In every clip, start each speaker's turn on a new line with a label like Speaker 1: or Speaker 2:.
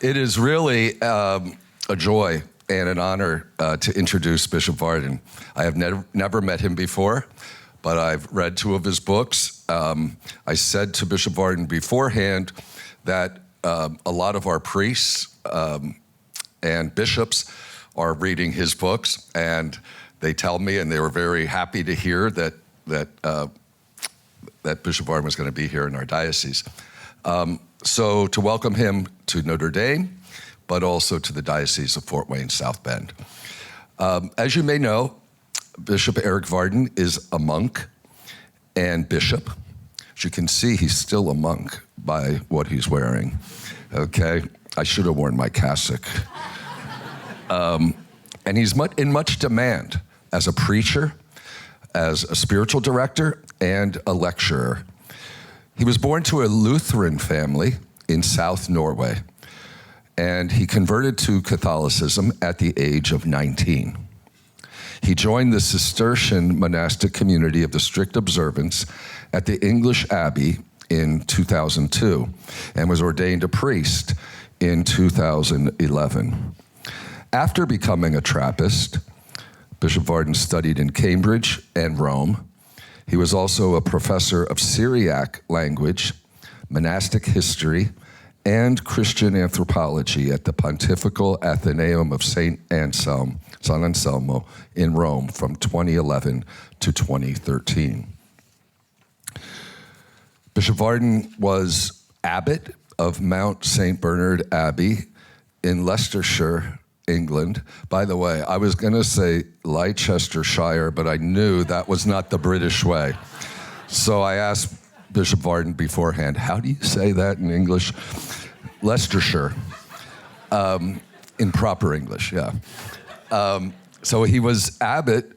Speaker 1: It is really a joy and an honor to introduce Bishop Varden. I have never met him before, but I've read 2 of his books. I said to Bishop Varden beforehand that a lot of our priests and bishops are reading his books, and they tell me, and they were very happy to hear that Bishop Varden was going to be here in our diocese. So to welcome him to Notre Dame, but also to the Diocese of Fort Wayne, South Bend. As you may know, Bishop Erik Varden is a monk and bishop. As you can see, he's still a monk by what he's wearing. Okay, I should have worn my cassock. And he's in much demand as a preacher, as a spiritual director, and a lecturer. He was born to a Lutheran family in South Norway, and he converted to Catholicism at the age of 19. He joined the Cistercian monastic community of the strict observance at the English Abbey in 2002 and was ordained a priest in 2011. After becoming a Trappist, Bishop Varden studied in Cambridge and Rome. He was also a professor of Syriac language, monastic history, and Christian anthropology at the Pontifical Athenaeum of San Anselmo in Rome from 2011 to 2013. Bishop Varden was abbot of Mount St. Bernard Abbey in Leicestershire, England. By the way, I was going to say Leicestershire, but I knew that was not the British way. So I asked Bishop Varden beforehand, how do you say that in English? Leicestershire, in proper English, yeah. So he was abbot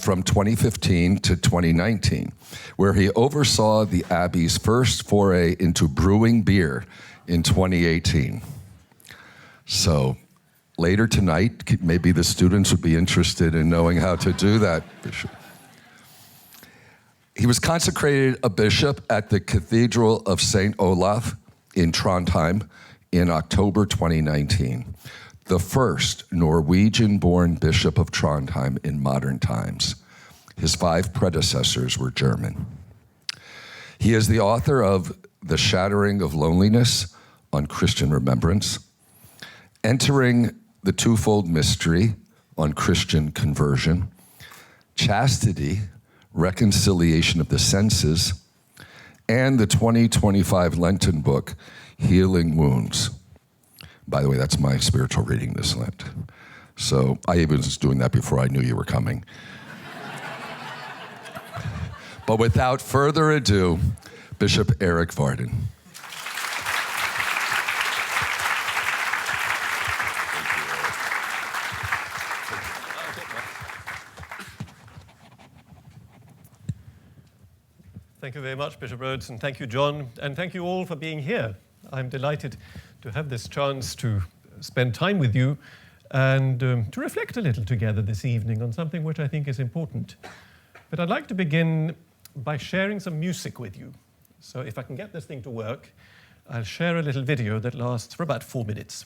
Speaker 1: from 2015 to 2019, where he oversaw the Abbey's first foray into brewing beer in 2018. So later tonight, maybe the students would be interested in knowing how to do that, Bishop. He was consecrated a bishop at the Cathedral of St. Olaf in Trondheim in October 2019, the first Norwegian-born bishop of Trondheim in modern times. His 5 predecessors were German. He is the author of The Shattering of Loneliness on Christian Remembrance, Entering the Twofold Mystery on Christian Conversion, Chastity, Reconciliation of the Senses, and the 2025 Lenten book, Healing Wounds. By the way, that's my spiritual reading this Lent. So I even was doing that before I knew you were coming. But without further ado, Bishop Erik Varden.
Speaker 2: Thank you very much, Bishop Rhodes, and thank you, John, and thank you all for being here. I'm delighted to have this chance to spend time with you and to reflect a little together this evening on something which I think is important. But I'd like to begin by sharing some music with you. So if I can get this thing to work, I'll share a little video that lasts for about 4 minutes.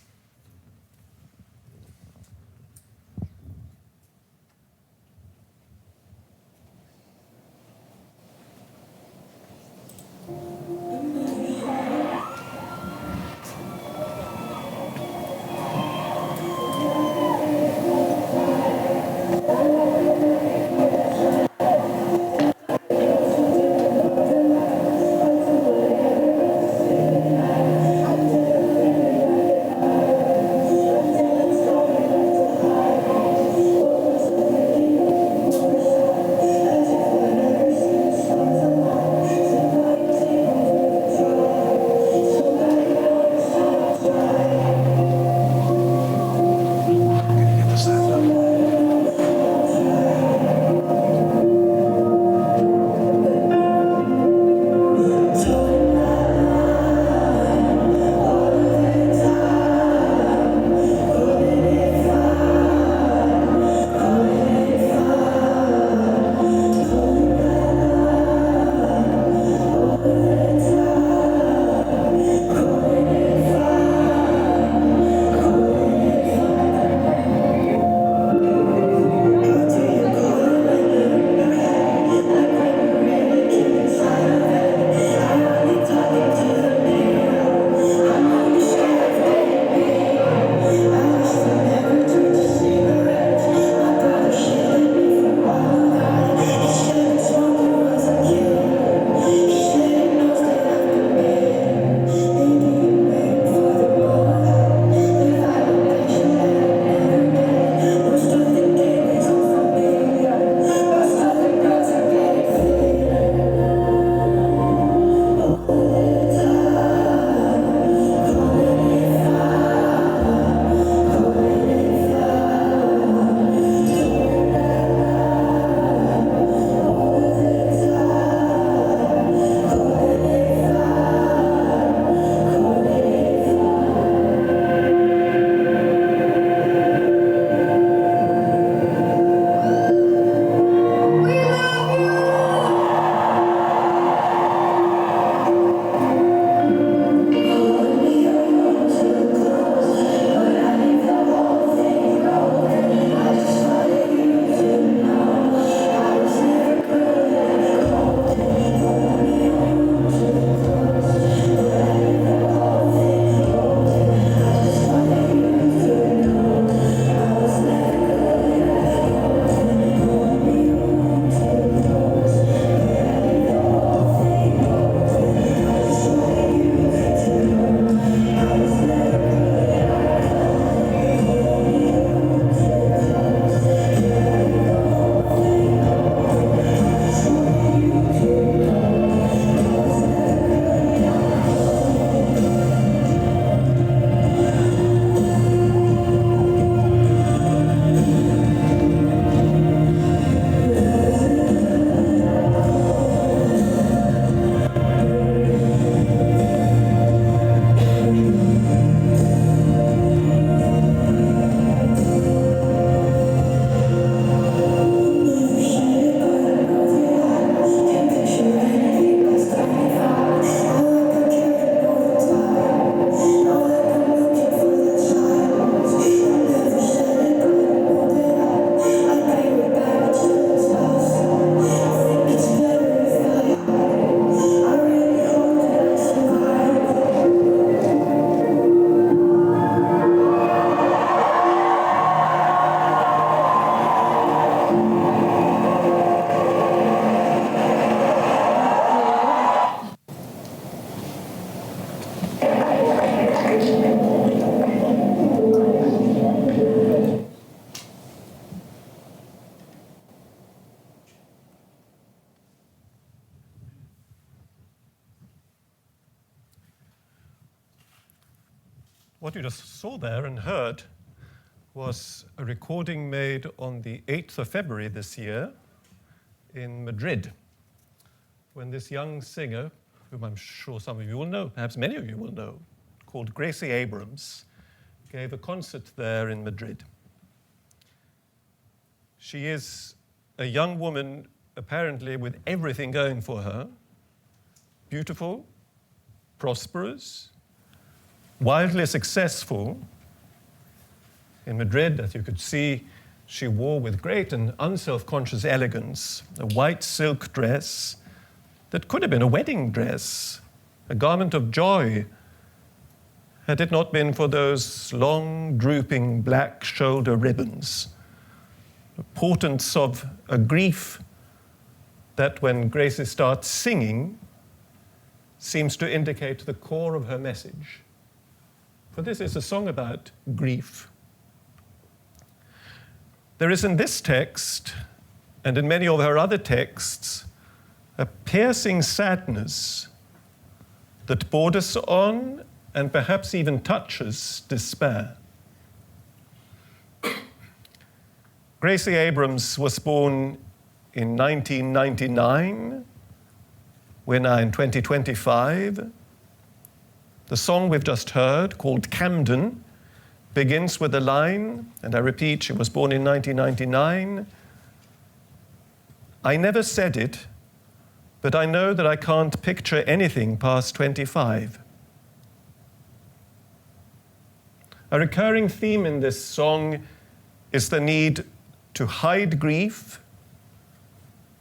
Speaker 2: What you just saw there and heard was a recording made on the 8th of February this year in Madrid, when this young singer, whom I'm sure some of you will know, perhaps many of you will know, called Gracie Abrams, gave a concert there in Madrid. She is a young woman, apparently with everything going for her, beautiful, prosperous, wildly successful. In Madrid, as you could see, she wore with great and unself-conscious elegance a white silk dress that could have been a wedding dress, a garment of joy, had it not been for those long, drooping black shoulder ribbons, the portents of a grief that, when Gracie starts singing, seems to indicate the core of her message. For this is a song about grief. There is in this text, and in many of her other texts, a piercing sadness that borders on and perhaps even touches despair. Gracie Abrams was born in 1999. We're now in 2025. The song we've just heard, called Camden, begins with the line, and I repeat, she was born in 1999. I never said it, but I know that I can't picture anything past 25. A recurring theme in this song is the need to hide grief,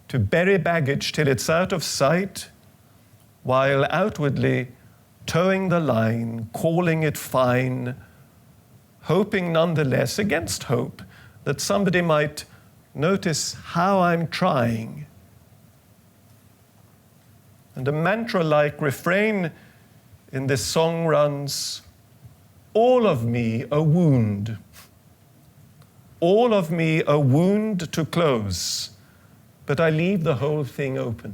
Speaker 2: to bury baggage till it's out of sight, while outwardly towing the line, calling it fine, hoping nonetheless, against hope, that somebody might notice how I'm trying. And a mantra-like refrain in this song runs, all of me a wound, all of me a wound to close, but I leave the whole thing open.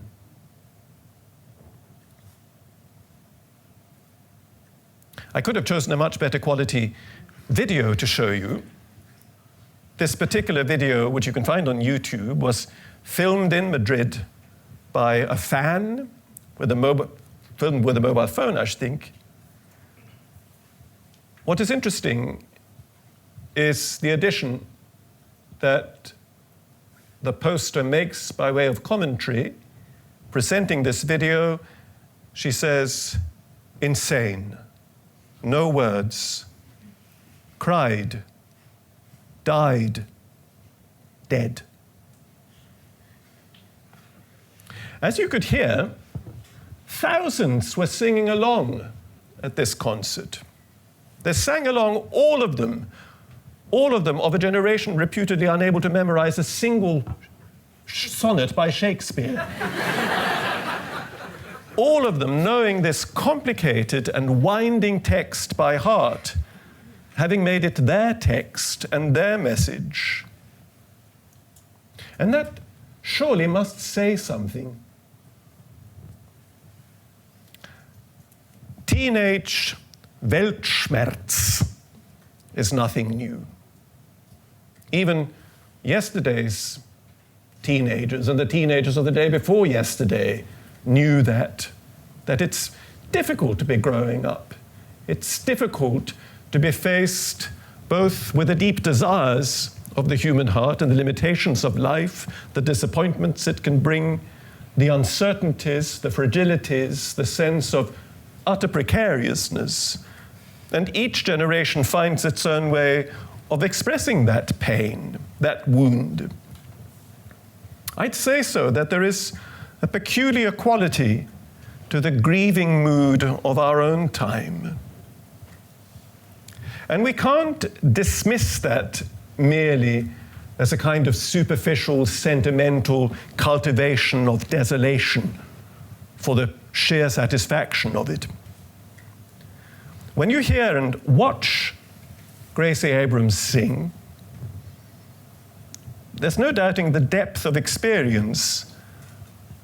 Speaker 2: I could have chosen a much better quality video to show you. This particular video, which you can find on YouTube, was filmed in Madrid by a fan filmed with a mobile phone, I think. What is interesting is the addition that the poster makes by way of commentary, presenting this video. She says, insane. No words, cried, died, dead. As you could hear, thousands were singing along at this concert. They sang along, all of them of a generation reputedly unable to memorize a single sonnet by Shakespeare. All of them knowing this complicated and winding text by heart, having made it their text and their message. And that surely must say something. Teenage Weltschmerz is nothing new. Even yesterday's teenagers and the teenagers of the day before yesterday knew that it's difficult to be growing up. It's difficult to be faced both with the deep desires of the human heart and the limitations of life, the disappointments it can bring, the uncertainties, the fragilities, the sense of utter precariousness. And each generation finds its own way of expressing that pain, that wound. I'd say so, that there is a peculiar quality to the grieving mood of our own time. And we can't dismiss that merely as a kind of superficial, sentimental cultivation of desolation for the sheer satisfaction of it. When you hear and watch Gracie Abrams sing, there's no doubting the depth of experience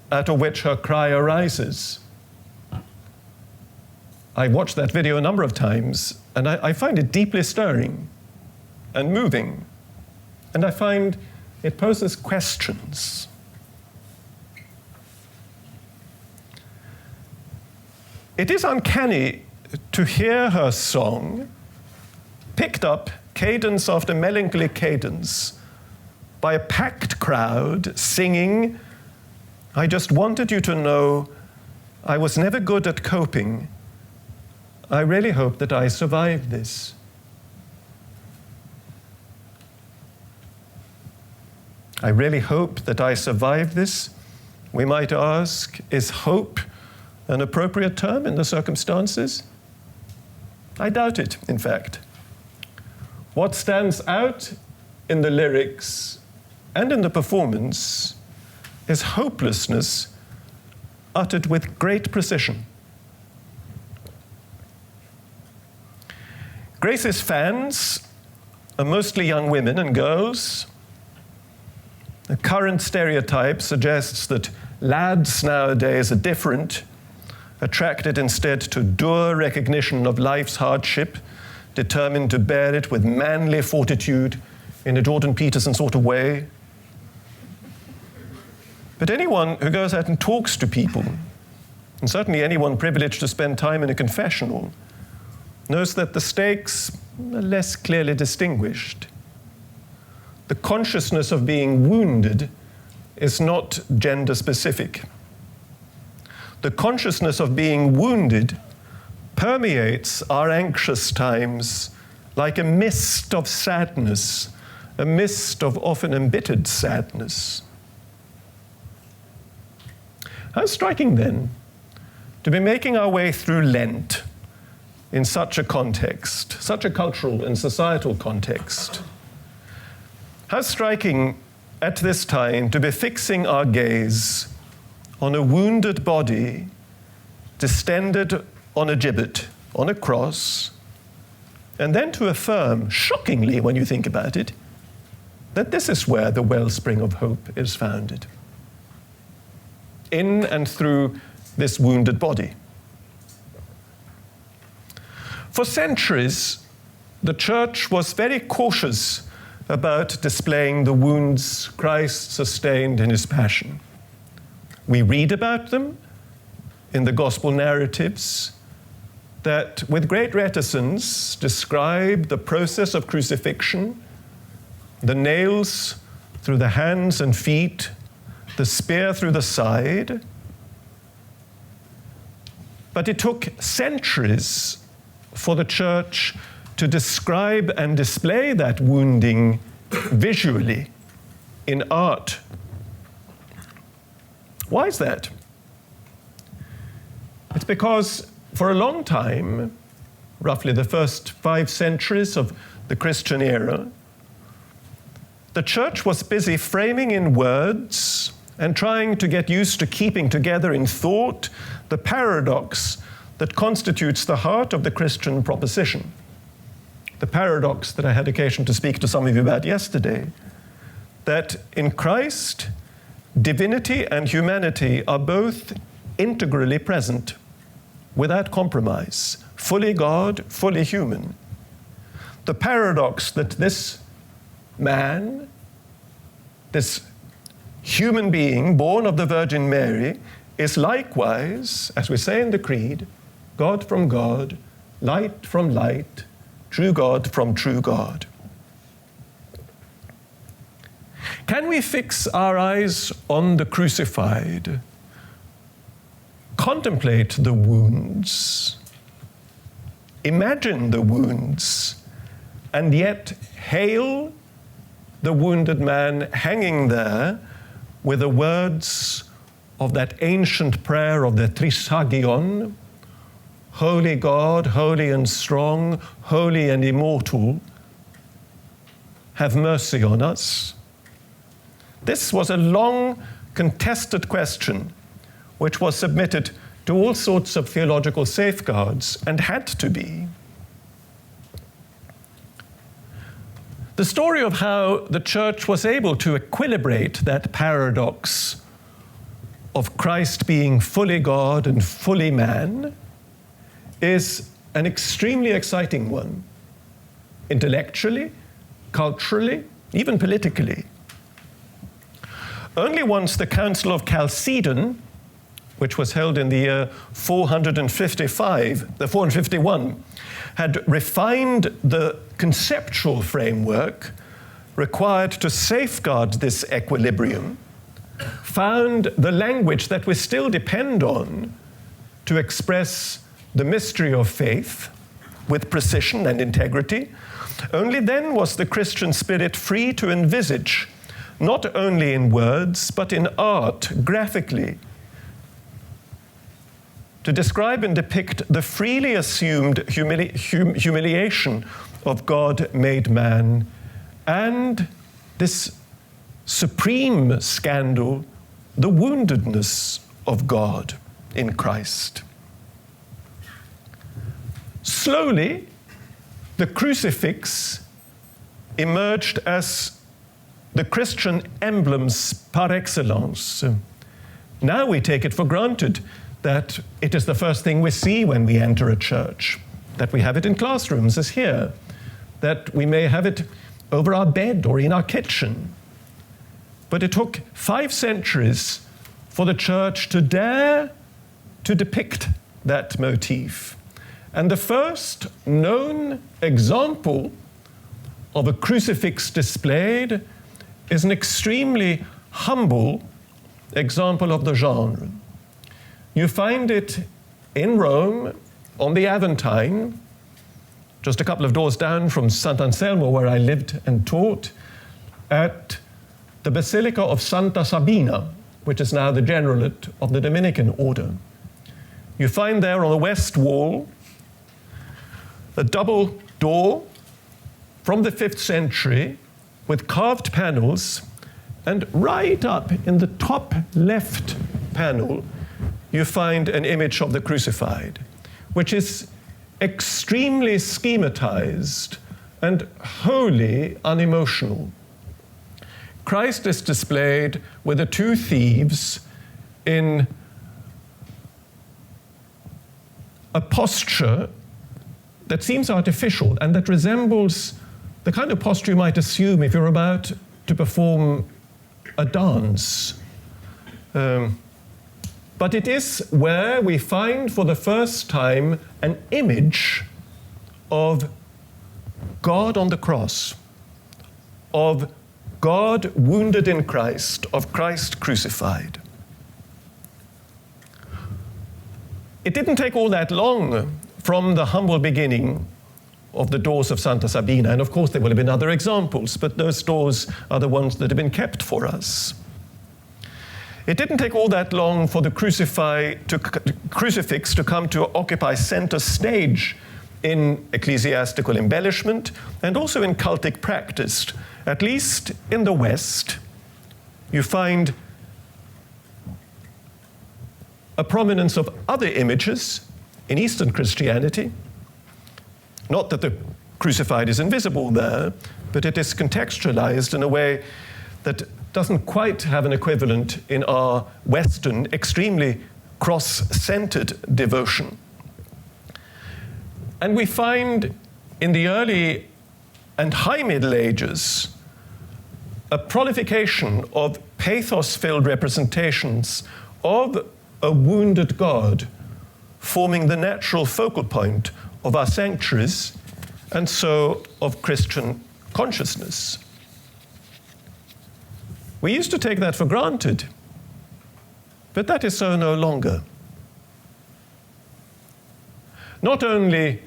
Speaker 2: out of which her cry arises. I watched that video a number of times, and I find it deeply stirring and moving. And I find it poses questions. It is uncanny to hear her song picked up cadence after melancholy cadence by a packed crowd singing, "I just wanted you to know I was never good at coping. I really hope that I survived this." I really hope that I survived this. We might ask, is hope an appropriate term in the circumstances? I doubt it, in fact. What stands out in the lyrics and in the performance is hopelessness uttered with great precision. Grace's fans are mostly young women and girls. The current stereotype suggests that lads nowadays are different, attracted instead to dour recognition of life's hardship, determined to bear it with manly fortitude in a Jordan Peterson sort of way. But anyone who goes out and talks to people, and certainly anyone privileged to spend time in a confessional, knows that the stakes are less clearly distinguished. The consciousness of being wounded is not gender specific. The consciousness of being wounded permeates our anxious times like a mist of sadness, a mist of often embittered sadness. How striking then to be making our way through Lent in such a context, such a cultural and societal context. How striking at this time to be fixing our gaze on a wounded body distended on a gibbet, on a cross, and then to affirm, shockingly when you think about it, that this is where the wellspring of hope is founded. In and through this wounded body. For centuries, the Church was very cautious about displaying the wounds Christ sustained in his passion. We read about them in the gospel narratives that, with great reticence, describe the process of crucifixion, the nails through the hands and feet, the spear through the side. But it took centuries for the Church to describe and display that wounding visually in art. Why is that? It's because for a long time, roughly the first 5 centuries of the Christian era, the Church was busy framing in words and trying to get used to keeping together in thought the paradox that constitutes the heart of the Christian proposition. The paradox that I had occasion to speak to some of you about yesterday, that in Christ, divinity and humanity are both integrally present, without compromise, fully God, fully human. The paradox that this man, this human being born of the Virgin Mary, is likewise, as we say in the Creed, God from God, light from light, true God from true God. Can we fix our eyes on the crucified, contemplate the wounds, imagine the wounds, and yet hail the wounded man hanging there with the words of that ancient prayer of the Trisagion, Holy God, holy and strong, holy and immortal, have mercy on us? This was a long, contested question which was submitted to all sorts of theological safeguards and had to be. The story of how the Church was able to equilibrate that paradox of Christ being fully God and fully man is an extremely exciting one, intellectually, culturally, even politically. Only once the Council of Chalcedon, which was held in the year 451, had refined the conceptual framework required to safeguard this equilibrium, found the language that we still depend on to express the mystery of faith with precision and integrity, only then was the Christian spirit free to envisage, not only in words, but in art, graphically, to describe and depict the freely assumed humiliation of God made man and this supreme scandal, the woundedness of God in Christ. Slowly, the crucifix emerged as the Christian emblems par excellence. Now we take it for granted that it is the first thing we see when we enter a church, that we have it in classrooms as here, that we may have it over our bed or in our kitchen. But it took 5 centuries for the church to dare to depict that motif. And the first known example of a crucifix displayed is an extremely humble example of the genre. You find it in Rome, on the Aventine, just a couple of doors down from Sant'Anselmo, where I lived and taught, at the Basilica of Santa Sabina, which is now the Generalate of the Dominican Order. You find there on the west wall a double door from the 5th century with carved panels, and right up in the top left panel you find an image of the crucified, which is extremely schematized and wholly unemotional. Christ is displayed with the 2 thieves in a posture that seems artificial and that resembles the kind of posture you might assume if you're about to perform a dance. But it is where we find for the first time an image of God on the cross, of God wounded in Christ, of Christ crucified. It didn't take all that long from the humble beginning of the doors of Santa Sabina, and of course there will have been other examples, but those doors are the ones that have been kept for us. It didn't take all that long for the crucifix to come to occupy center stage in ecclesiastical embellishment and also in cultic practice. At least in the West, you find a prominence of other images in Eastern Christianity. Not that the crucified is invisible there, but it is contextualized in a way that doesn't quite have an equivalent in our Western, extremely cross-centered devotion. And we find in the early and high Middle Ages a proliferation of pathos-filled representations of a wounded God forming the natural focal point of our sanctuaries and so of Christian consciousness. We used to take that for granted, but that is so no longer. Not only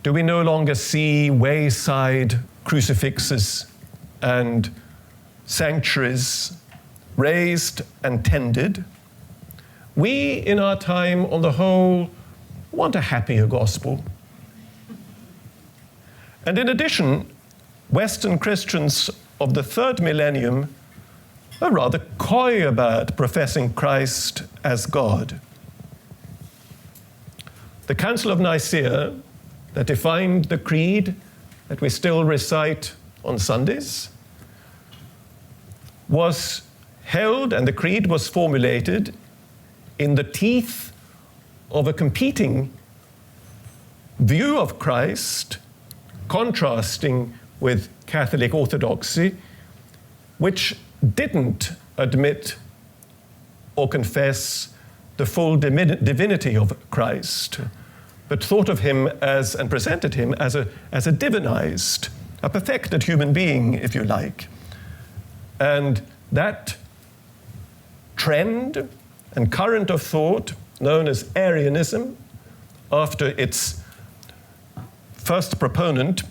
Speaker 2: do we no longer see wayside crucifixes and sanctuaries raised and tended, we in our time, on the whole, want a happier gospel. And in addition, Western Christians of the 3rd millennium are rather coy about professing Christ as God. The Council of Nicaea, that defined the creed that we still recite on Sundays, was held, and the creed was formulated in the teeth of a competing view of Christ, contrasting with Catholic orthodoxy, which didn't admit or confess the full divinity of Christ, but thought of him as, and presented him as a divinized, a perfected human being, if you like. And that trend and current of thought, known as Arianism, after its first proponent,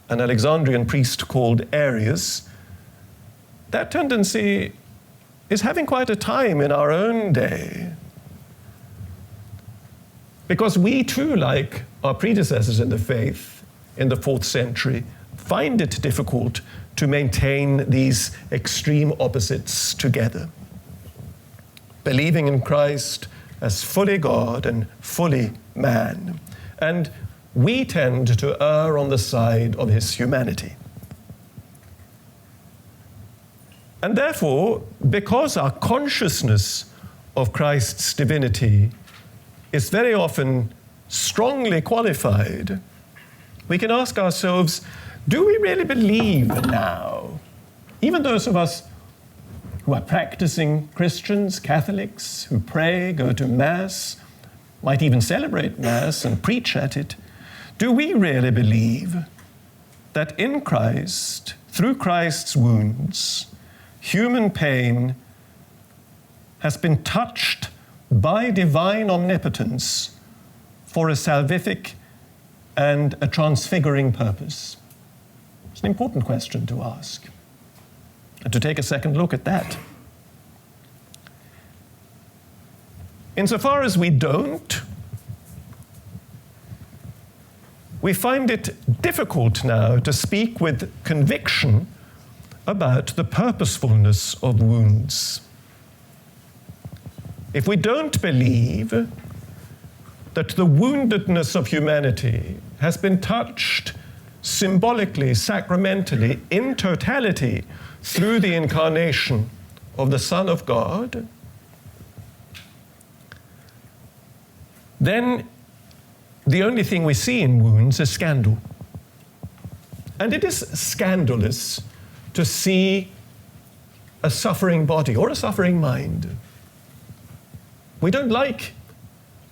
Speaker 2: an Alexandrian priest called Arius, that tendency is having quite a time in our own day. Because we too, like our predecessors in the faith in the 4th century, find it difficult to maintain these extreme opposites together. Believing in Christ as fully God and fully man. And we tend to err on the side of his humanity. And therefore, because our consciousness of Christ's divinity is very often strongly qualified, we can ask ourselves, do we really believe now, even those of us who are practicing Christians, Catholics, who pray, go to Mass, might even celebrate Mass and preach at it, do we really believe that in Christ, through Christ's wounds, human pain has been touched by divine omnipotence for a salvific and a transfiguring purpose? It's an important question to ask, and to take a second look at that. Insofar as we don't, we find it difficult now to speak with conviction about the purposefulness of wounds. If we don't believe that the woundedness of humanity has been touched symbolically, sacramentally, in totality, through the incarnation of the Son of God, then the only thing we see in wounds is scandal. And it is scandalous to see a suffering body or a suffering mind. We don't like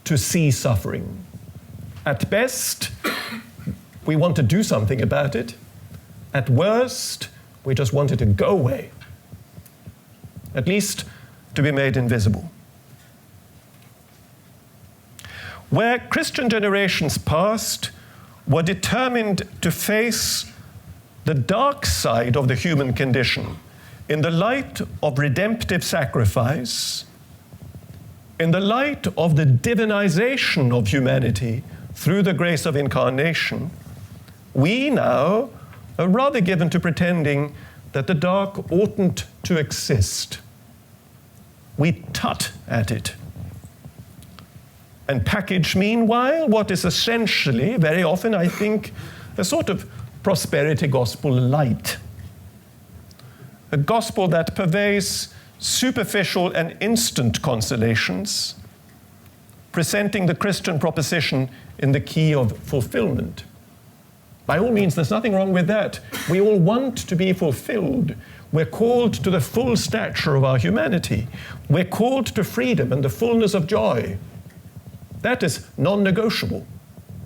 Speaker 2: to see suffering. At best, we want to do something about it. At worst, we just want it to go away. At least to be made invisible. Where Christian generations past were determined to face the dark side of the human condition in the light of redemptive sacrifice, in the light of the divinization of humanity through the grace of incarnation, we now are rather given to pretending that the dark oughtn't to exist. We tut at it and package, meanwhile, what is essentially, very often, I think, a sort of prosperity gospel light. A gospel that purveys superficial and instant consolations, presenting the Christian proposition in the key of fulfillment. By all means, there's nothing wrong with that. We all want to be fulfilled. We're called to the full stature of our humanity. We're called to freedom and the fullness of joy. That is non-negotiable.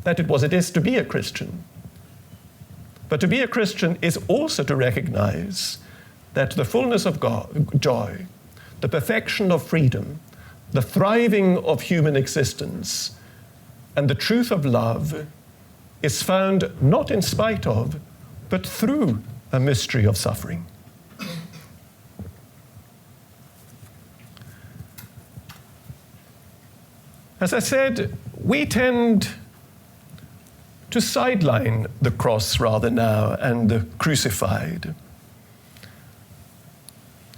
Speaker 2: That is what it is to be a Christian. But to be a Christian is also to recognize that the fullness of joy, the perfection of freedom, the thriving of human existence, and the truth of love is found not in spite of, but through a mystery of suffering. As I said, we tend to sideline the cross rather now and the crucified.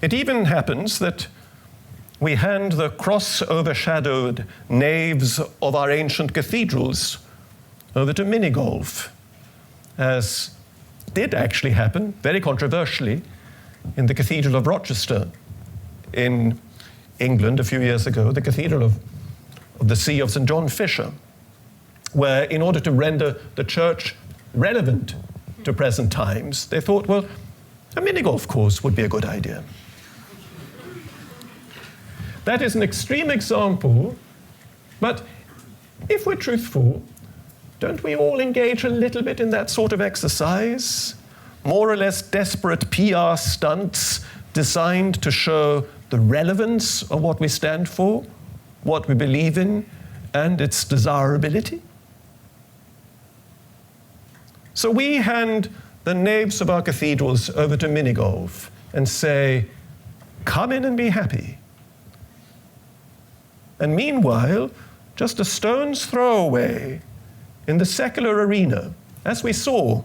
Speaker 2: It even happens that we hand the cross-overshadowed naves of our ancient cathedrals over to mini-golf, as did actually happen, very controversially, in the Cathedral of Rochester in England a few years ago, the Cathedral of the See of St. John Fisher. where, in order to render the church relevant to present times, they thought, well, a mini-golf course would be a good idea. That is an extreme example, but if we're truthful, don't we all engage a little bit in that sort of exercise? More or less desperate PR stunts designed to show the relevance of what we stand for, what we believe in, and its desirability. So we hand the naves of our cathedrals over to mini-golf and say, come in and be happy. And meanwhile, just a stone's throw away in the secular arena, as we saw,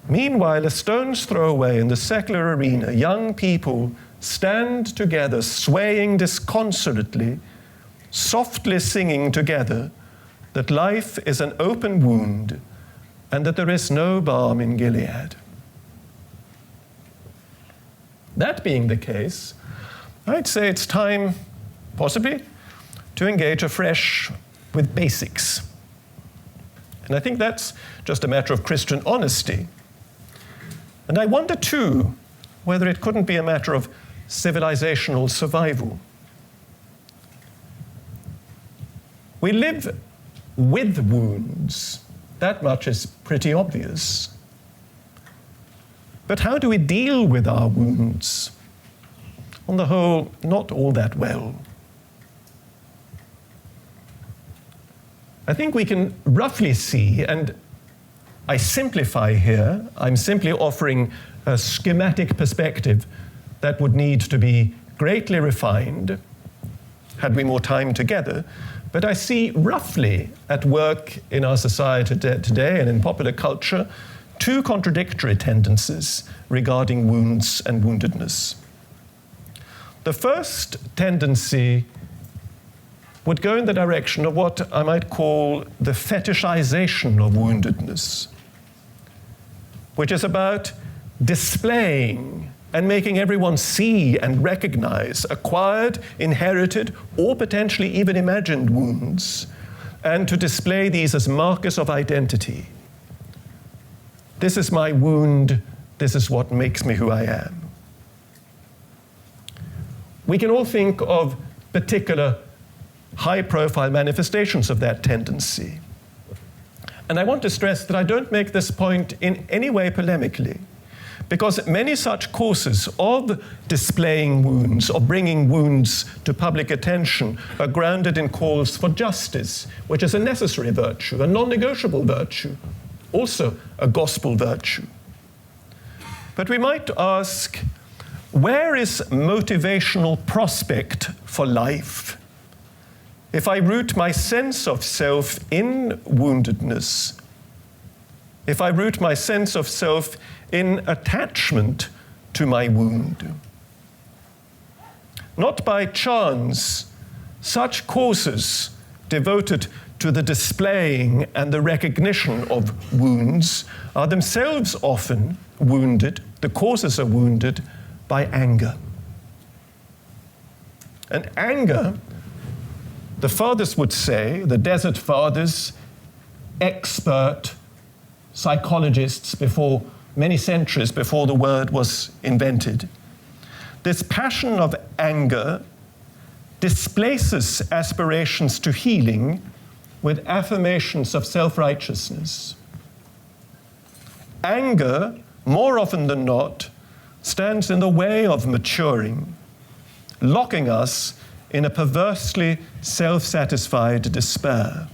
Speaker 2: meanwhile, a stone's throw away in the secular arena, young people stand together, swaying disconsolately, softly singing together that life is an open wound and that there is no balm in Gilead. That being the case, I'd say it's time, possibly, to engage afresh with basics. And I think that's just a matter of Christian honesty. And I wonder, too, whether it couldn't be a matter of civilizational survival. We live with wounds. That much is pretty obvious. But how do we deal with our wounds? On the whole, not all that well. I think we can roughly see, and I simplify here, I'm simply offering a schematic perspective that would need to be greatly refined had we more time together, but I see roughly at work in our society today and in popular culture two contradictory tendencies regarding wounds and woundedness. The first tendency would go in the direction of what I might call the fetishization of woundedness, which is about displaying and making everyone see and recognize acquired, inherited, or potentially even imagined wounds, and to display these as markers of identity. This is my wound, this is what makes me who I am. We can all think of particular high-profile manifestations of that tendency. And I want to stress that I don't make this point in any way polemically, because many such courses of displaying wounds, of bringing wounds to public attention, are grounded in calls for justice, which is a necessary virtue, a non-negotiable virtue, also a gospel virtue. But we might ask, where is motivational prospect for life? If I root my sense of self in woundedness, if I root my sense of self in attachment to my wound. Not by chance, such courses devoted to the displaying and the recognition of wounds are themselves often wounded, the causes are wounded by anger. And anger, the fathers would say, the Desert Fathers, expert psychologists before many centuries before the word was invented, this passion of anger displaces aspirations to healing with affirmations of self-righteousness. Anger, more often than not, stands in the way of maturing, locking us in a perversely self-satisfied despair.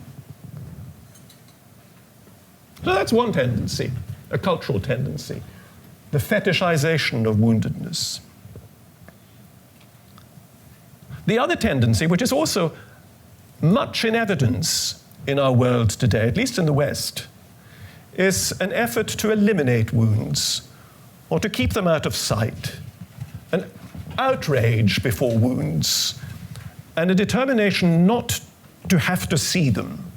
Speaker 2: So that's one tendency, a cultural tendency, the fetishization of woundedness. The other tendency, which is also much in evidence in our world today, at least in the West, is an effort to eliminate wounds or to keep them out of sight, an outrage before wounds, and a determination not to have to see them.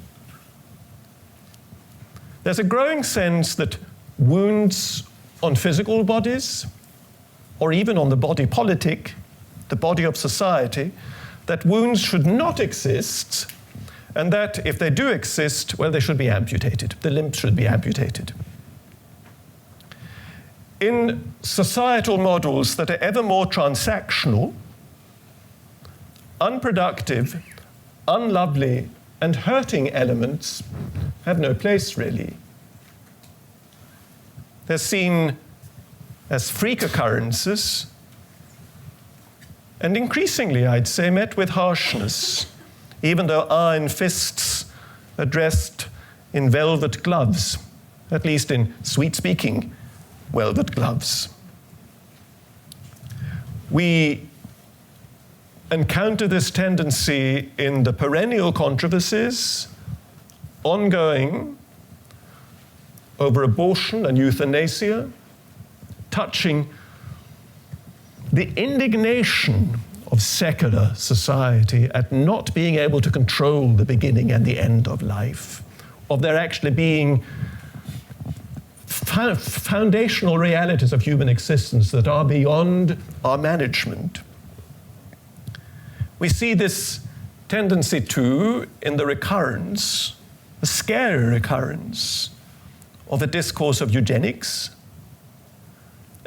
Speaker 2: There's a growing sense that wounds on physical bodies, or even on the body politic, the body of society, that wounds should not exist, and that if they do exist, well, they should be amputated. The limbs should be amputated. In societal models that are ever more transactional, unproductive, unlovely, and hurting elements have no place, really. They're seen as freak occurrences, and increasingly, I'd say, met with harshness, even though iron fists are dressed in velvet gloves, at least in sweet-speaking velvet gloves. We encounter this tendency in the perennial controversies ongoing over abortion and euthanasia, touching the indignation of secular society at not being able to control the beginning and the end of life, of there actually being foundational realities of human existence that are beyond our management. We see this tendency too in the recurrence, the scary recurrence of a discourse of eugenics,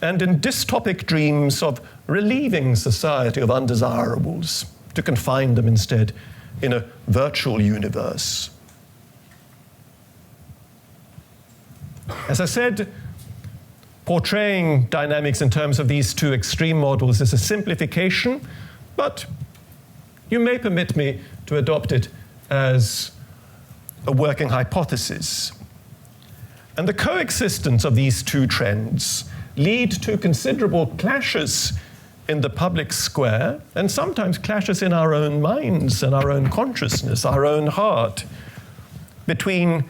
Speaker 2: and in dystopic dreams of relieving society of undesirables, to confine them instead in a virtual universe. As I said, portraying dynamics in terms of these two extreme models is a simplification, but you may permit me to adopt it as a working hypothesis. And the coexistence of these two trends lead to considerable clashes in the public square, and sometimes clashes in our own minds and our own consciousness, our own heart, between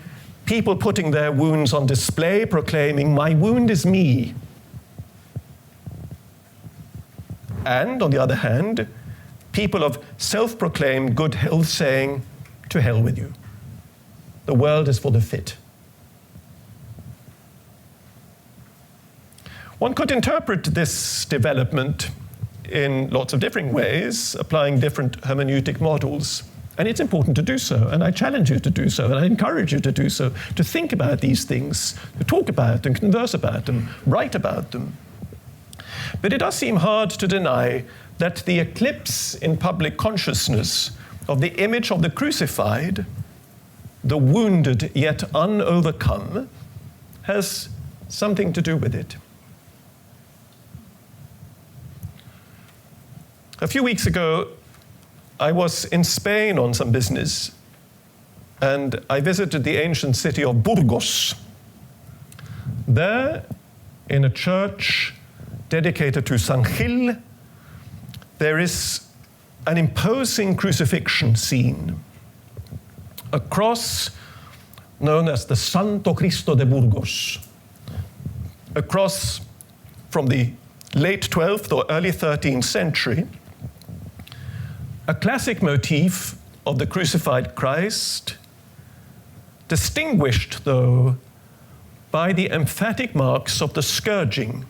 Speaker 2: people putting their wounds on display, proclaiming, "My wound is me." And, on the other hand, people of self-proclaimed good health saying, "To hell with you. The world is for the fit." One could interpret this development in lots of different ways, applying different hermeneutic models. And it's important to do so, and I challenge you to do so, and I encourage you to do so, to think about these things, to talk about them, converse about them, write about them. But it does seem hard to deny that the eclipse in public consciousness of the image of the crucified, the wounded yet unovercome, has something to do with it. A few weeks ago, I was in Spain on some business, and I visited the ancient city of Burgos. There, in a church dedicated to San Gil, there is an imposing crucifixion scene, a cross known as the Santo Cristo de Burgos, a cross from the late 12th or early 13th century, a classic motif of the crucified Christ, distinguished, though, by the emphatic marks of the scourging.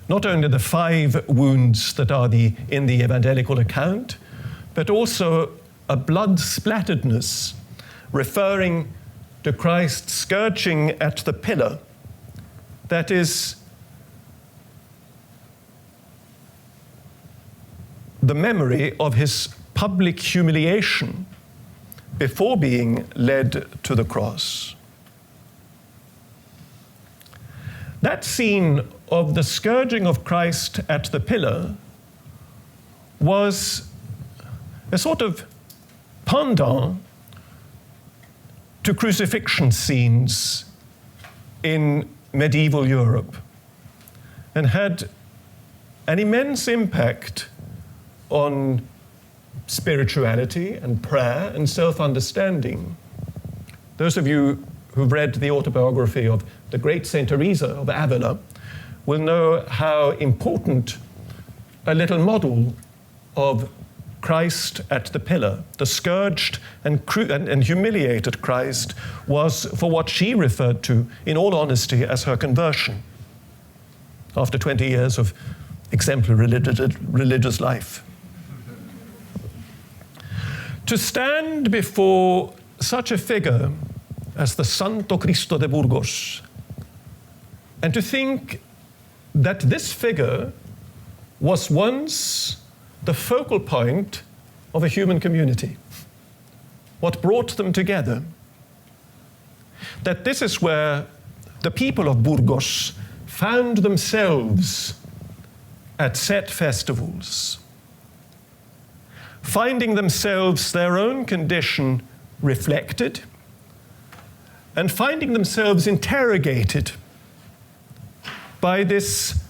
Speaker 2: Not only the 5 wounds that are in the evangelical account, but also a blood-splatteredness referring to Christ's scourging at the pillar, that is the memory of his public humiliation before being led to the cross. That scene of the scourging of Christ at the pillar was a sort of pendant to crucifixion scenes in medieval Europe, and had an immense impact on spirituality and prayer and self-understanding. Those of you who've read the autobiography of the great Saint Teresa of Avila will know how important a little model of Christ at the pillar, the scourged and humiliated Christ, was for what she referred to, in all honesty, as her conversion after 20 years of exemplary religious life. To stand before such a figure as the Santo Cristo de Burgos, and to think that this figure was once the focal point of a human community, what brought them together, that this is where the people of Burgos found themselves at set festivals, finding themselves their own condition reflected, and finding themselves interrogated by this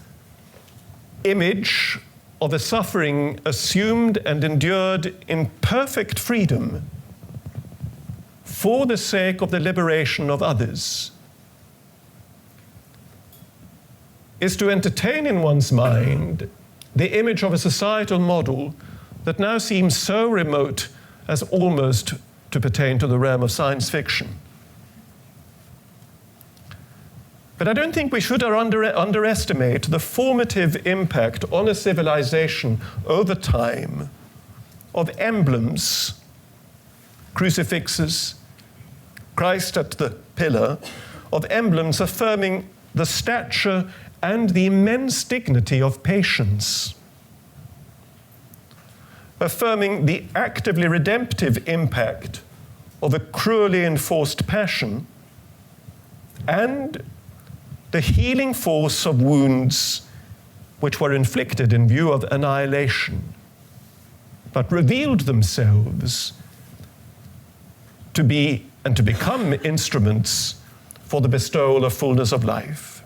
Speaker 2: image of a suffering assumed and endured in perfect freedom for the sake of the liberation of others, is to entertain in one's mind the image of a societal model that now seems so remote as almost to pertain to the realm of science fiction. But I don't think we should underestimate the formative impact on a civilization over time of emblems, crucifixes, Christ at the pillar, of emblems affirming the stature and the immense dignity of patience, affirming the actively redemptive impact of a cruelly enforced passion, and the healing force of wounds which were inflicted in view of annihilation, but revealed themselves to be and to become instruments for the bestowal of fullness of life.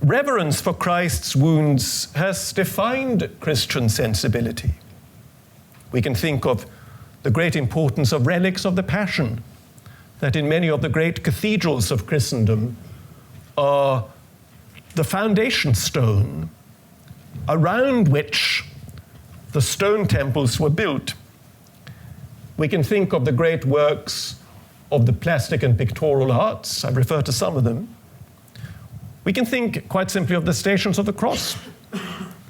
Speaker 2: Reverence for Christ's wounds has defined Christian sensibility. We can think of the great importance of relics of the Passion, that in many of the great cathedrals of Christendom are the foundation stone around which the stone temples were built. We can think of the great works of the plastic and pictorial arts. I refer to some of them. We can think quite simply of the Stations of the Cross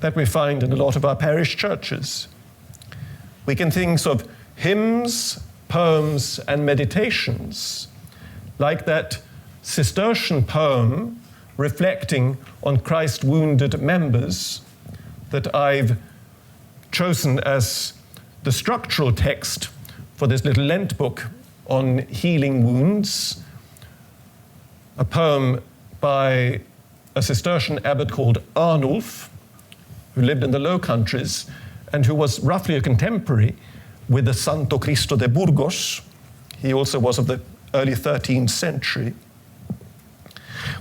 Speaker 2: that we find in a lot of our parish churches. We can think of hymns, poems, and meditations, like that Cistercian poem reflecting on Christ wounded members that I've chosen as the structural text for this little Lent book on healing wounds, a poem by a Cistercian abbot called Arnulf, who lived in the Low Countries and who was roughly a contemporary with the Santo Cristo de Burgos. He also was of the early 13th century.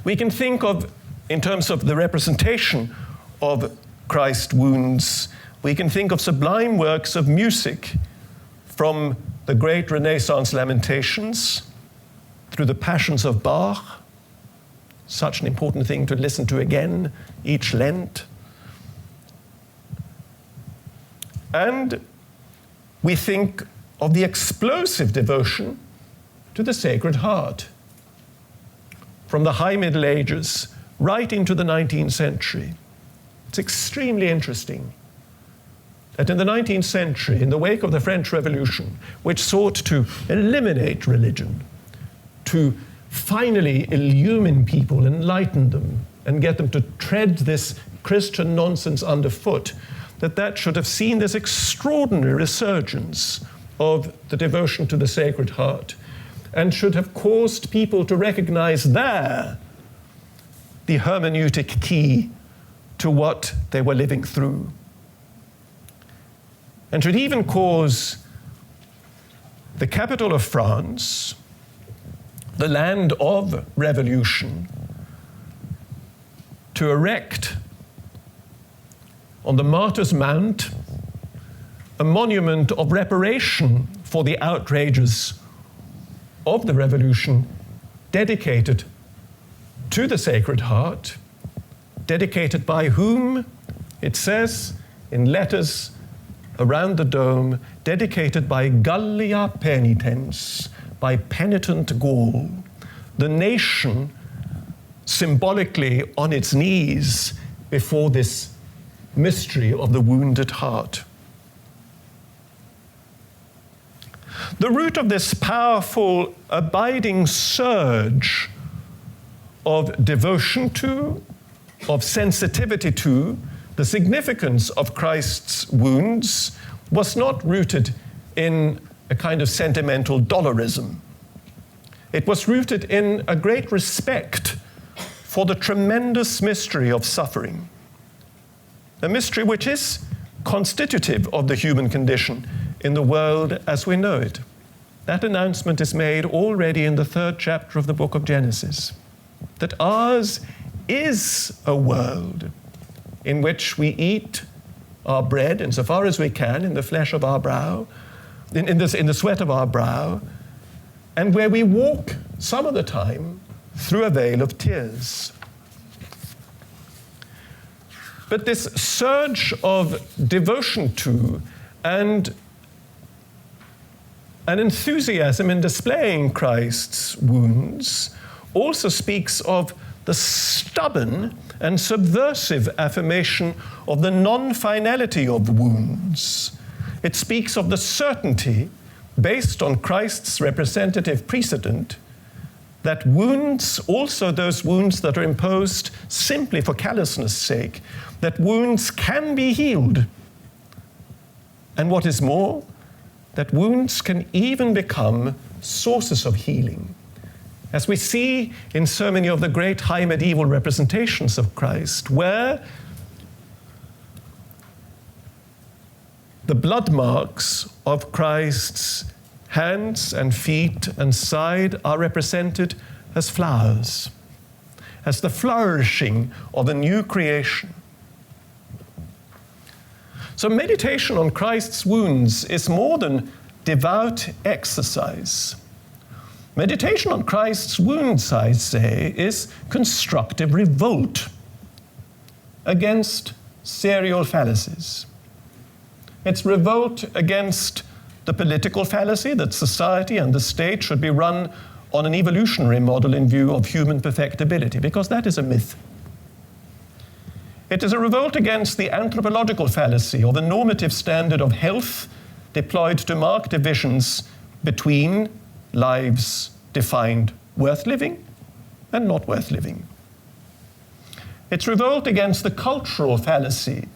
Speaker 2: We can think of, in terms of the representation of Christ's wounds, we can think of sublime works of music from the great Renaissance Lamentations through the Passions of Bach, such an important thing to listen to again each Lent. And we think of the explosive devotion to the Sacred Heart from the High Middle Ages right into the 19th century. It's extremely interesting that in the 19th century, in the wake of the French Revolution, which sought to eliminate religion, to finally illumine people, enlighten them, and get them to tread this Christian nonsense underfoot, that should have seen this extraordinary resurgence of the devotion to the Sacred Heart, and should have caused people to recognize there the hermeneutic key to what they were living through. And should even cause the capital of France, the land of revolution, to erect on the Martyrs' Mount a monument of reparation for the outrages of the revolution, dedicated to the Sacred Heart, dedicated by whom? It says in letters around the dome, dedicated by Gallia Penitens, by penitent Gaul, the nation symbolically on its knees before this mystery of the wounded heart. The root of this powerful, abiding surge of devotion to, of sensitivity to, the significance of Christ's wounds was not rooted in a kind of sentimental dollarism. It was rooted in a great respect for the tremendous mystery of suffering, a mystery which is constitutive of the human condition in the world as we know it. That announcement is made already in the 3rd chapter of the book of Genesis, that ours is a world in which we eat our bread, insofar as we can, in the flesh of our brow, in the sweat of our brow, and where we walk some of the time through a veil of tears. But this surge of devotion to and an enthusiasm in displaying Christ's wounds also speaks of the stubborn and subversive affirmation of the non-finality of wounds. It speaks of the certainty, based on Christ's representative precedent, that wounds, also those wounds that are imposed simply for callousness' sake, that wounds can be healed. And what is more, that wounds can even become sources of healing. As we see in so many of the great high medieval representations of Christ, where the blood marks of Christ's hands and feet and side are represented as flowers, as the flourishing of a new creation. So meditation on Christ's wounds is more than devout exercise. Meditation on Christ's wounds, I say, is constructive revolt against serial fallacies. It's revolt against the political fallacy that society and the state should be run on an evolutionary model in view of human perfectibility, because that is a myth. It is a revolt against the anthropological fallacy or the normative standard of health deployed to mark divisions between lives defined worth living and not worth living. It's revolt against the cultural fallacy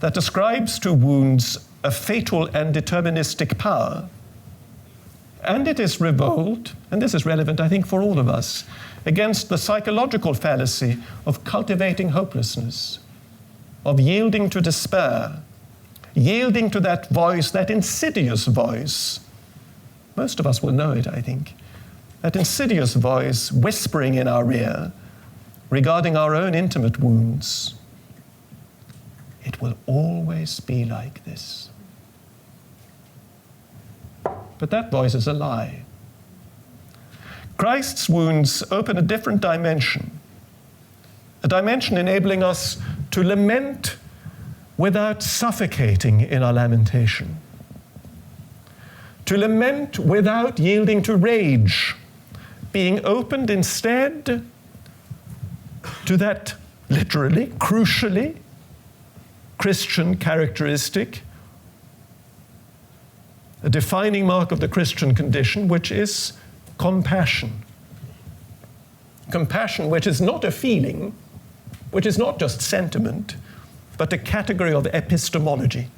Speaker 2: that ascribes to wounds a fatal and deterministic power. And it is revolt, and this is relevant, I think, for all of us, against the psychological fallacy of cultivating hopelessness, of yielding to despair, yielding to that voice, that insidious voice. Most of us will know it, I think. That insidious voice whispering in our ear regarding our own intimate wounds. It will always be like this. But that voice is a lie. Christ's wounds open a different dimension, a dimension enabling us to lament without suffocating in our lamentation, to lament without yielding to rage, being opened instead to that literally, crucially, Christian characteristic, a defining mark of the Christian condition, which is compassion. Compassion which is not a feeling, which is not just sentiment, but a category of epistemology,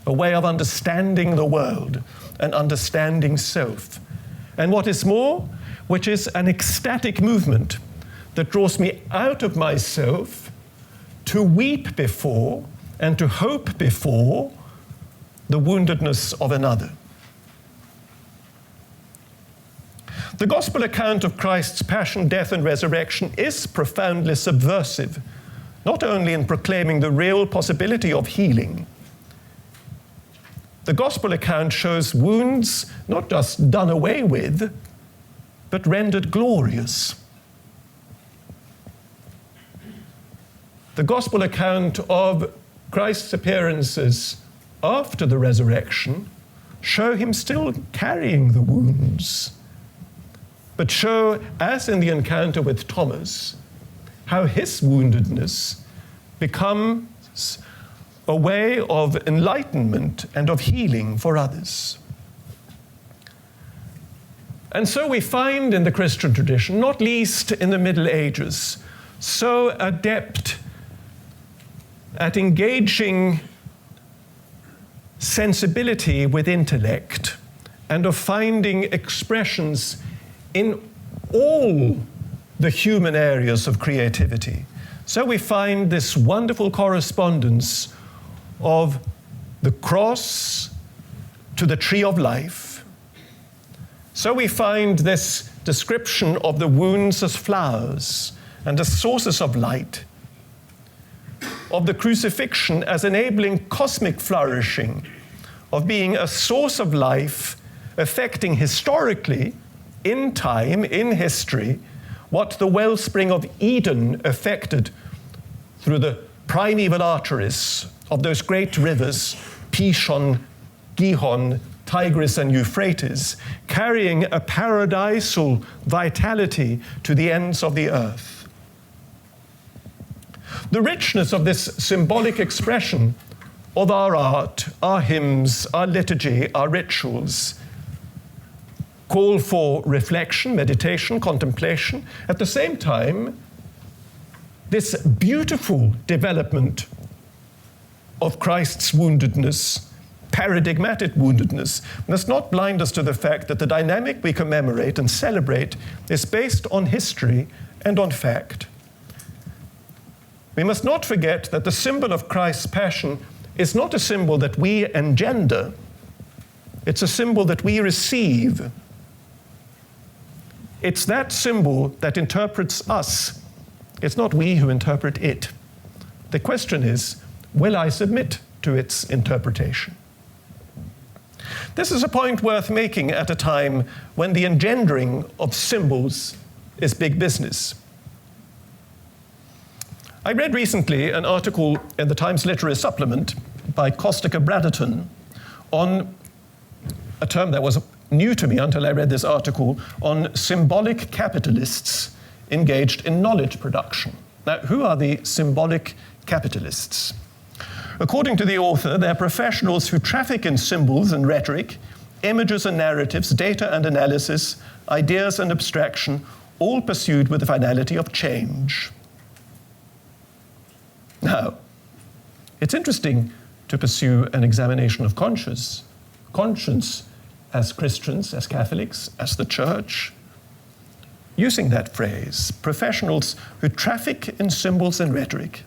Speaker 2: a way of understanding the world and understanding self. And what is more, which is an ecstatic movement that draws me out of myself to weep before and to hope before the woundedness of another. The gospel account of Christ's passion, death, and resurrection is profoundly subversive, not only in proclaiming the real possibility of healing. The gospel account shows wounds not just done away with, but rendered glorious. The gospel account of Christ's appearances after the resurrection show him still carrying the wounds, but show, as in the encounter with Thomas, how his woundedness becomes a way of enlightenment and of healing for others. And so we find in the Christian tradition, not least in the Middle Ages, so adept at engaging sensibility with intellect and of finding expressions in all the human areas of creativity. So we find this wonderful correspondence of the cross to the tree of life. So we find this description of the wounds as flowers and as sources of light, of the crucifixion as enabling cosmic flourishing, of being a source of life, affecting historically, in time, in history, what the wellspring of Eden affected through the primeval arteries of those great rivers, Pishon, Gihon, Tigris, and Euphrates, carrying a paradisal vitality to the ends of the earth. The richness of this symbolic expression of our art, our hymns, our liturgy, our rituals, call for reflection, meditation, contemplation. At the same time, this beautiful development of Christ's woundedness, paradigmatic woundedness, must not blind us to the fact that the dynamic we commemorate and celebrate is based on history and on fact. We must not forget that the symbol of Christ's passion is not a symbol that we engender. It's a symbol that we receive. It's that symbol that interprets us. It's not we who interpret it. The question is, will I submit to its interpretation? This is a point worth making at a time when the engendering of symbols is big business. I read recently an article in the Times Literary Supplement by Costiga Bradderton on a term that was new to me until I read this article, on symbolic capitalists engaged in knowledge production. Now, who are the symbolic capitalists? According to the author, they're professionals who traffic in symbols and rhetoric, images and narratives, data and analysis, ideas and abstraction, all pursued with the finality of change. Now, it's interesting to pursue an examination of conscience as Christians, as Catholics, as the Church, using that phrase, professionals who traffic in symbols and rhetoric,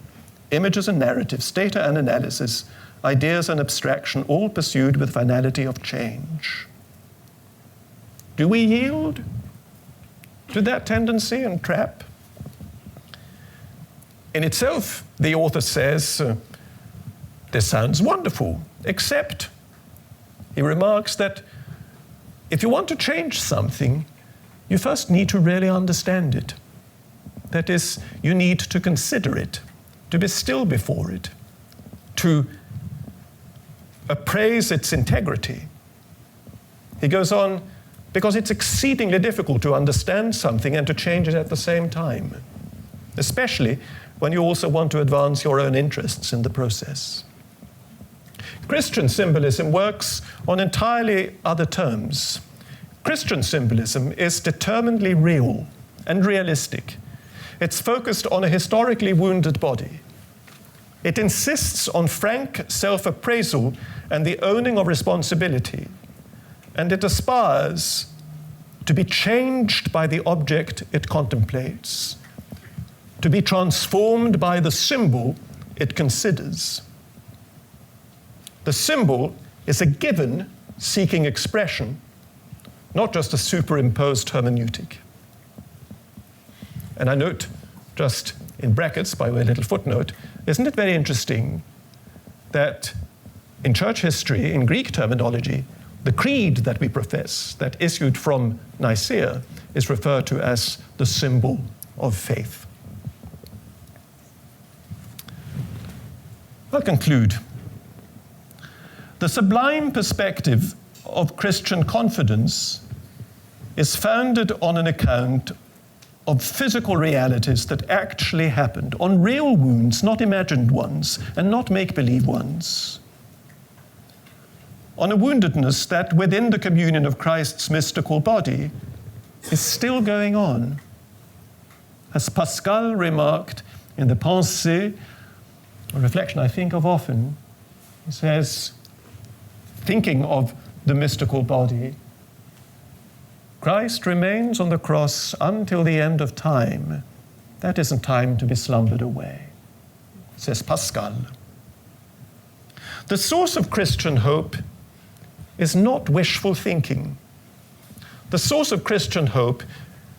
Speaker 2: images and narratives, data and analysis, ideas and abstraction, all pursued with finality of change. Do we yield to that tendency and trap? In itself, the author says, this sounds wonderful, except he remarks that if you want to change something, you first need to really understand it. That is, you need to consider it, to be still before it, to appraise its integrity. He goes on, because it's exceedingly difficult to understand something and to change it at the same time, especially when you also want to advance your own interests in the process. Christian symbolism works on entirely other terms. Christian symbolism is determinedly real and realistic. It's focused on a historically wounded body. It insists on frank self-appraisal and the owning of responsibility. And it aspires to be changed by the object it contemplates, to be transformed by the symbol it considers. The symbol is a given seeking expression, not just a superimposed hermeneutic. And I note, just in brackets, by way of a little footnote, isn't it very interesting that in church history, in Greek terminology, the creed that we profess, that issued from Nicaea, is referred to as the symbol of faith. I'll conclude. The sublime perspective of Christian confidence is founded on an account of physical realities that actually happened, on real wounds, not imagined ones, and not make-believe ones. On a woundedness that within the communion of Christ's mystical body is still going on. As Pascal remarked in the Pensée, a reflection I think of often, he says, thinking of the mystical body, Christ remains on the cross until the end of time. That isn't time to be slumbered away, says Pascal. The source of Christian hope is not wishful thinking. The source of Christian hope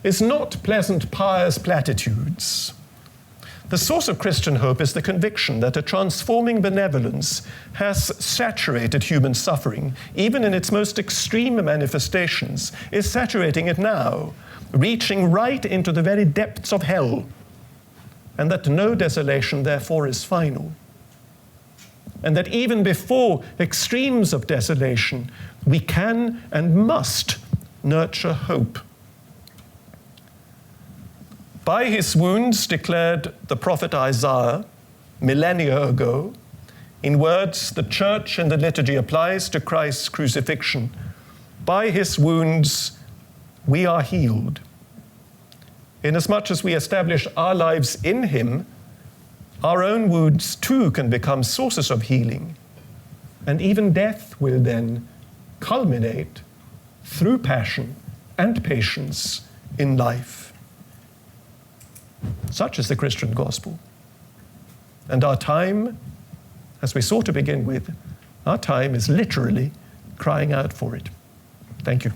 Speaker 2: is not pleasant, pious platitudes. The source of Christian hope is the conviction that a transforming benevolence has saturated human suffering, even in its most extreme manifestations, is saturating it now, reaching right into the very depths of hell, and that no desolation, therefore, is final. And that even before extremes of desolation, we can and must nurture hope. By his wounds, declared the prophet Isaiah millennia ago, in words the church in the liturgy applies to Christ's crucifixion, by his wounds we are healed. Inasmuch as we establish our lives in him, our own wounds too can become sources of healing, and even death will then culminate through passion and patience in life. Such is the Christian gospel. And our time, as we sought to begin with, our time is literally crying out for it. Thank you.